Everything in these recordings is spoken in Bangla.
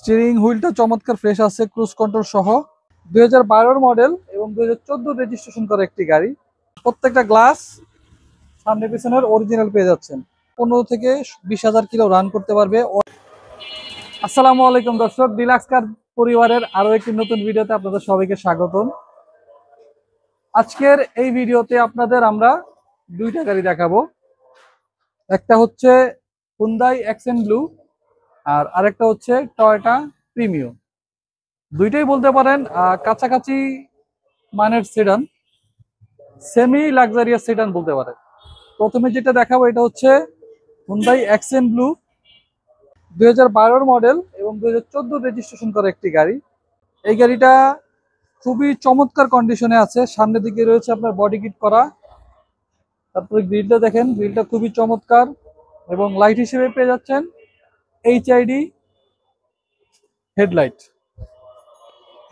স্টিয়ারিং হুইলটা চমৎকার ফ্রেশ আছে, ক্রুজ কন্ট্রোল সহ। 2012 মডেল এবং 2014 রেজিস্ট্রেশন করা একটি গাড়ি। প্রত্যেকটা গ্লাস সামনে পিছনের অরিজিনাল পেয়ে যাচ্ছেন। 15 থেকে 20,000 কিলো রান করতে পারবে। আসসালামু আলাইকুম দর্শক, ডিলাক্স কার পরিবারের আরো একটি নতুন ভিডিওতে আপনাদের সবাইকে স্বাগতম। আজকের এই ভিডিওতে আপনাদের আমরা দুইটা গাড়ি দেখাবো। একটা হচ্ছে হুন্ডাই অ্যাকসেন্ট ব্লু আর আরেকটা হচ্ছে টয়োটা প্রিমিও। দুইটাই বলতে পারেন কাছাকাছি মানের সেডান, সেমি লাক্সারিয়াস সেডান বলতে পারেন। প্রথমে যেটা দেখাবো এটা হচ্ছে হুন্ডাই অ্যাকসেন্ট ব্লু, 2012 মডেল এবং 2014 রেজিস্ট্রেশন করা একটি গাড়ি। এই গাড়িটা খুবই চমৎকার কন্ডিশনে আছে। সামনের দিকে রয়েছে আপনার বডি কিট করা, তারপরে গ্রিলটা দেখেন, গ্রিলটা খুবই চমৎকার। এবং লাইট হিসেবে পেয়ে যাচ্ছেন এইচআইডি হেডলাইট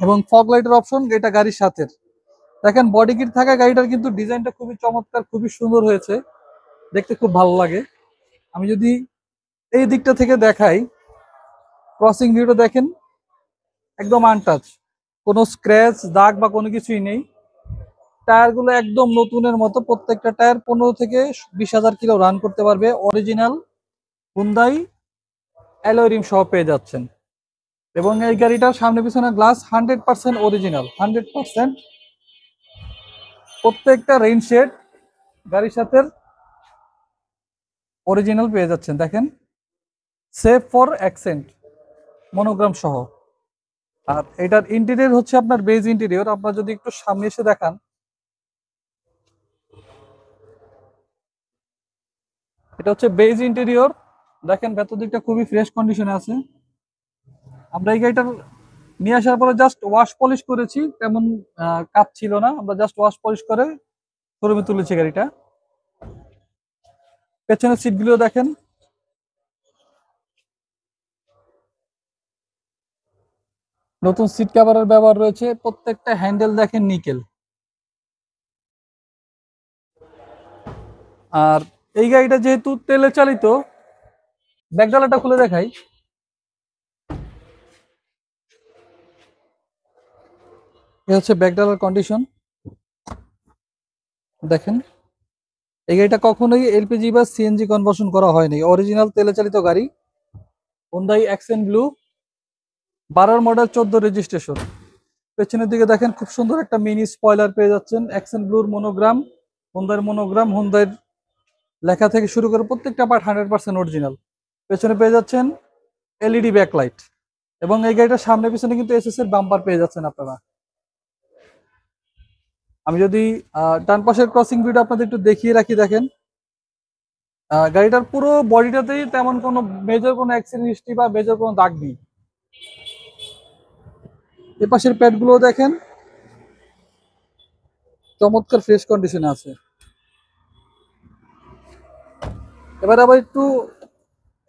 এবং ফগ লাইটের অপশন এটা গাড়ির সাথে। দেখেন বডি কিট থাকা গাড়িটার কিন্তু ডিজাইনটা খুবই চমৎকার, খুবই সুন্দর হয়েছে, দেখতে খুব ভালো লাগে। আমি যদি এই দিকটা থেকে দেখাই, ক্রসিং ভিউটা দেখেন একদম আনটাচ, কোনো স্ক্র্যাচ দাগ বা কোনো কিছুই নেই। টায়ারগুলো একদম নতুনের মতো, প্রত্যেকটা টায়ার 15 থেকে 20,000 কিলো রান করতে পারবে। অরিজিনাল হুন্ডাই অ্যালয় রিম সহ পেয়ে যাচ্ছেন। এবং এই গাড়িটার সামনে পিছনে গ্লাস 100% অরিজিনাল, 100%। প্রত্যেকটা রেইনশেড গাড়ির সাথে অরিজিনাল পেয়ে যাচ্ছেন। দেখেন সেভ ফর অ্যাকসেন্ট মনোগ্রাম সহ। আর এটার ইন্টেরিয়র হচ্ছে আপনার বেজ ইন্টেরিয়র। আপনার যদি একটু সামনে এসে দেখান, এটা হচ্ছে বেজ ইন্টেরিয়র। দেখেন ভেতর দিকটা খুবই ফ্রেশ কন্ডিশনে আছে। আমরা এই গাড়িটার নিয়ে আসার পরে জাস্ট ওয়াশ পলিশ করেছি, তেমন কাজ ছিল না। আমরা জাস্ট ওয়াশ পলিশ করে শোরুমে তুলেছি গাড়িটা। পেছনের সিটগুলো দেখেন, নতুন সিট কভারের ব্যবহার রয়েছে। প্রত্যেকটা হ্যান্ডেল দেখেন নিকেল। আর এই গাড়িটা যেহেতু তেলে চালিত, ব্যাকডালাটা খুলে দেখাই। এ হচ্ছে ব্যাকডালার কন্ডিশন দেখেন। এই গাড়িটা কখনোই এলপিজি বা সিএনজি কনভার্সন করা হয়নি, অরিজিনাল তেলে চালিত গাড়ি। Hyundai accent blue, 12 model, 14 registration. পেছনের দিকে দেখেন খুব সুন্দর একটা মিনি স্পয়লার পেয়ে যাচ্ছেন। অ্যাকসেন্ট ব্লুর মনোগ্রাম, হুন্ডার লেখা থেকে শুরু করে প্রত্যেকটা পার্ট 100% অরিজিনাল। পেছনে পেয়ে যাচ্ছেন এলইডি ব্যাকলাইট। এবং এই গাড়িটার সামনে পিছনে কিন্তু এসএস এর বাম্পার পেয়ে যাচ্ছেন আপনারা। আমি যদি ডান পাশের ক্রসিং ভিউটা আপনাদের একটু দেখিয়ে রাখি, দেখেন গাড়িটার পুরো বডিটাতেই তেমন কোনো মেজর কোনো অ্যাক্সিডেন্ট হিস্ট্রি বা মেজর কোনো দাগ নেই। এ পাশের প্যাডগুলো দেখেন চমৎকার ফ্রেশ কন্ডিশনে আছে।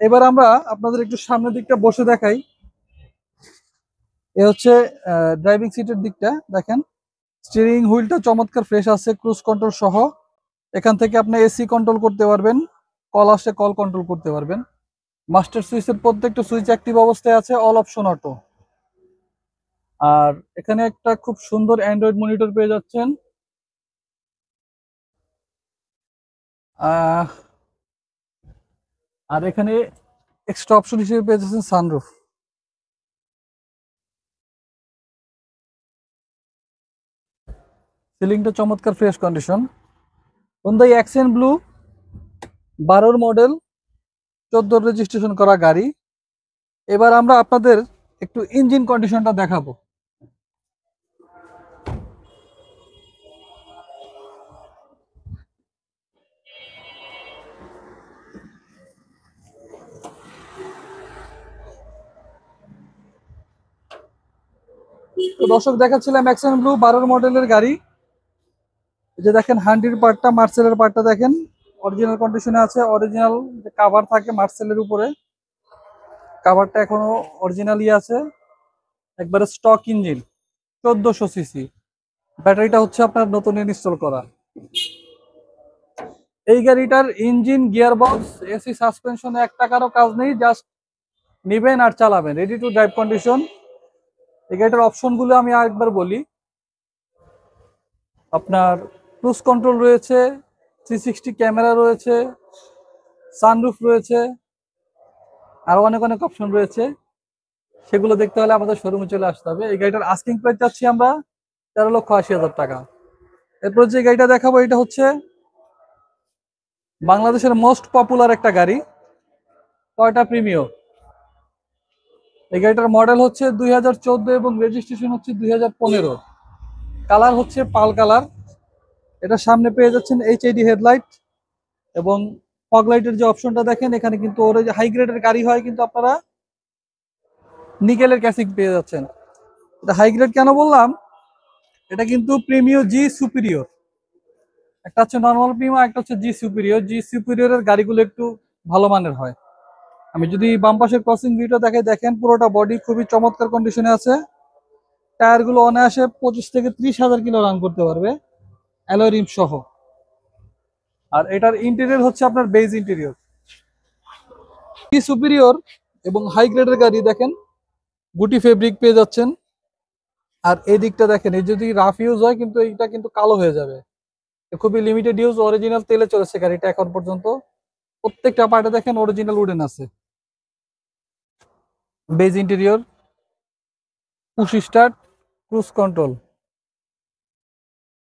এবার আমরা আপনাদের একটু সামনের দিকটা বসে দেখাই। এ হচ্ছে ড্রাইভিং সিটের দিকটা দেখেন। স্টিয়ারিং হুইলটা চমৎকার ফ্রেশ আছে, ক্রুজ কন্ট্রোল সহ। এখান থেকে আপনি এসি কন্ট্রোল করতে পারবেন, কল আসলে কল কন্ট্রোল করতে পারবেন। মাস্টার সুইচের প্রত্যেকটা সুইচ অ্যাক্টিভ অবস্থায় আছে, অল অপশন অটো। আর এখানে একটা খুব সুন্দর অ্যান্ড্রয়েড মনিটর পেয়ে যাচ্ছেন। আহ, আর এখানে এক্সট্রা অপশন হিসেবে পেয়ে যাচ্ছেন সানরুফ। সিলিংটা চমৎকার fresh condition. Hyundai accent blue, 12 model, 14 registration করা গাড়ি। এবার আমরা আপনাদের একটু ইঞ্জিন কন্ডিশনটা দেখাবো। তো দর্শক দেখাচ্ছিলাম অ্যাকসেন্ট ব্লু 12 মডেলের গাড়ি। এই যে দেখেন হান্ডির পার্টটা, মার্সেলের পার্টটা দেখেন অরিজিনাল কন্ডিশনে আছে। অরিজিনাল যে কাভার থাকে মার্সেলের উপরে, কাভারটা এখনো অরিজিনালই আছে। একবারে স্টক ইঞ্জিন, 1400 সিসি। ব্যাটারিটা হচ্ছে আপনার নতুন ইনস্টল করা। এই গাড়িটার ইঞ্জিন, গিয়ার বক্স, এসি, সাসপেনশনে 1 টাকারও কাজ নেই। জাস্ট নিবেন আর চালাবেন, রেডি টু ড্রাইভ কন্ডিশন। এই গাড়িটার অপশনগুলো আমি আরেকবার বলি। আপনার ক্রুজ কন্ট্রোল রয়েছে, 360 ক্যামেরা রয়েছে, সানরুফ রয়েছে, আরো অনেক অনেক অপশন রয়েছে। সেগুলো দেখতে হলে আমাদের শোরুমে চলে আসতে হবে। এই গাড়িটার আস্কিং প্রাইস চাচ্ছি আমরা 13,80,000 টাকা। এরপর যে গাড়িটা দেখাবো এটা হচ্ছে বাংলাদেশের মোস্ট পপুলার একটা গাড়ি, টয়োটা প্রিমিও। এই গাড়িটার মডেল হচ্ছে 2014 এবং রেজিস্ট্রেশন হচ্ছে 2015। কালার হচ্ছে পাল কালার। এটা সামনে পেয়ে যাচ্ছেন এইচআইডি হেডলাইট এবং ফগ লাইটের যে অপশনটা দেখেন, এখানে কিন্তু ওর যে হাই গ্রেডের গাড়ি হয় কিন্তু আপনারা নিকেলের ক্যাসিং পেয়ে যাচ্ছেন। এটা হাই গ্রেড কেন বললাম, এটা কিন্তু প্রিমিও জি সুপিরিয়র। একটা হচ্ছে নর্মাল প্রিমিও, একটা হচ্ছে জি সুপিরিয়র। জি সুপিরিয়রের গাড়িগুলো একটু ভালো মানের হয়। আমি যদি বাম পাশের ক্রসিং ভিউটা দেখে দেখেন, পুরোটা বডি খুবই চমৎকার কন্ডিশনে আছে। টায়ারগুলো অনায়াসে 25 থেকে 30,000 কিলো রান করতে পারবে, অ্যালয় রিম সহ। আর এটার ইন্টেরিয়র হচ্ছে আপনার বেজ ইন্টেরিয়র। জি সুপিরিয়র এবং হাই গ্রেডের গাড়ি দেখেন, গুটি ফেব্রিক পেয়ে যাচ্ছেন। আর এই দিকটা দেখেন, এই যদি রাফ ইউজ হয় কিন্তু এইটা কিন্তু কালো হয়ে যাবে। খুবই লিমিটেড ইউজ, অরিজিনাল তেলে চলেছে গাড়িটা এখন পর্যন্ত। প্রত্যেকটা পার্টে দেখেন অরিজিনাল উডেন আছে। Base interior, push start, cruise control.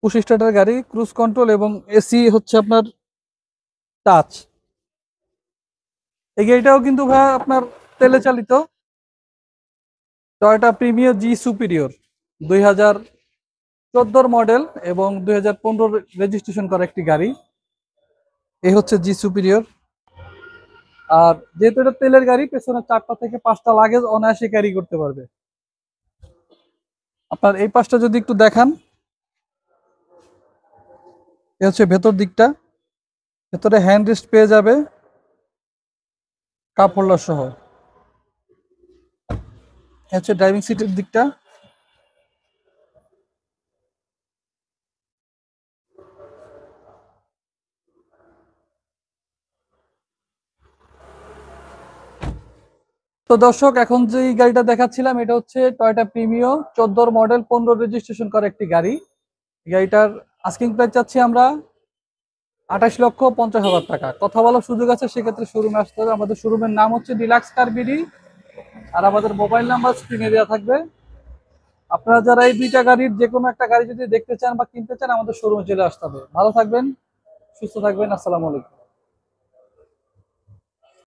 Push স্টার্টের গাড়ি, ক্রুজ কন্ট্রোল এবং এসি হচ্ছে আপনার টাচ। এই গাড়িটাও কিন্তু ভাই আপনার তেলে চালিত, টয়োটা প্রিমিয়ার জি সুপিরিয়র। 2014 মডেল এবং 2015 রেজিস্ট্রেশন করা একটি গাড়ি। এই হচ্ছে জি সুপিরিয়র। আর যেহেতু এটা তেলের গাড়ি, পেছনে 4টা থেকে 5টা লাগেজ অনায়াসে ক্যারি করতে পারবে। আপনার এই পাশটা যদি একটু দেখান, এ হচ্ছে ভেতর দিকটা। ভেতরে হ্যান্ড রেস্ট পেয়ে যাবে, কাপ হোল্ডার সহ। এ হচ্ছে ড্রাইভিং সিটের দিকটা। তো দর্শক, এখন যে গাড়িটা দেখাচ্ছিলাম এটা হচ্ছে টয়োটা প্রিমিও 14 মডেল 15 রেজিস্ট্রেশন করা একটি গাড়ি। গাড়িটার আস্কিং প্রাইস চাচ্ছি আমরা 28,50,000 টাকা। কথা বলার সুযোগ আছে, সেক্ষেত্রে শোরুমে আসতে হবে। আমাদের শোরুমের নাম হচ্ছে ডিলাক্স কার বিডি, আর আমাদের মোবাইল নাম্বার স্ক্রিনে দেওয়া থাকবে। আপনারা যারা এই দুইটা গাড়ির যে কোনো একটা গাড়ি যদি দেখতে চান বা কিনতে চান, আমাদের শোরুমে চলে আসতে হবে। ভালো থাকবেন, সুস্থ থাকবেন। আসসালামু আলাইকুম।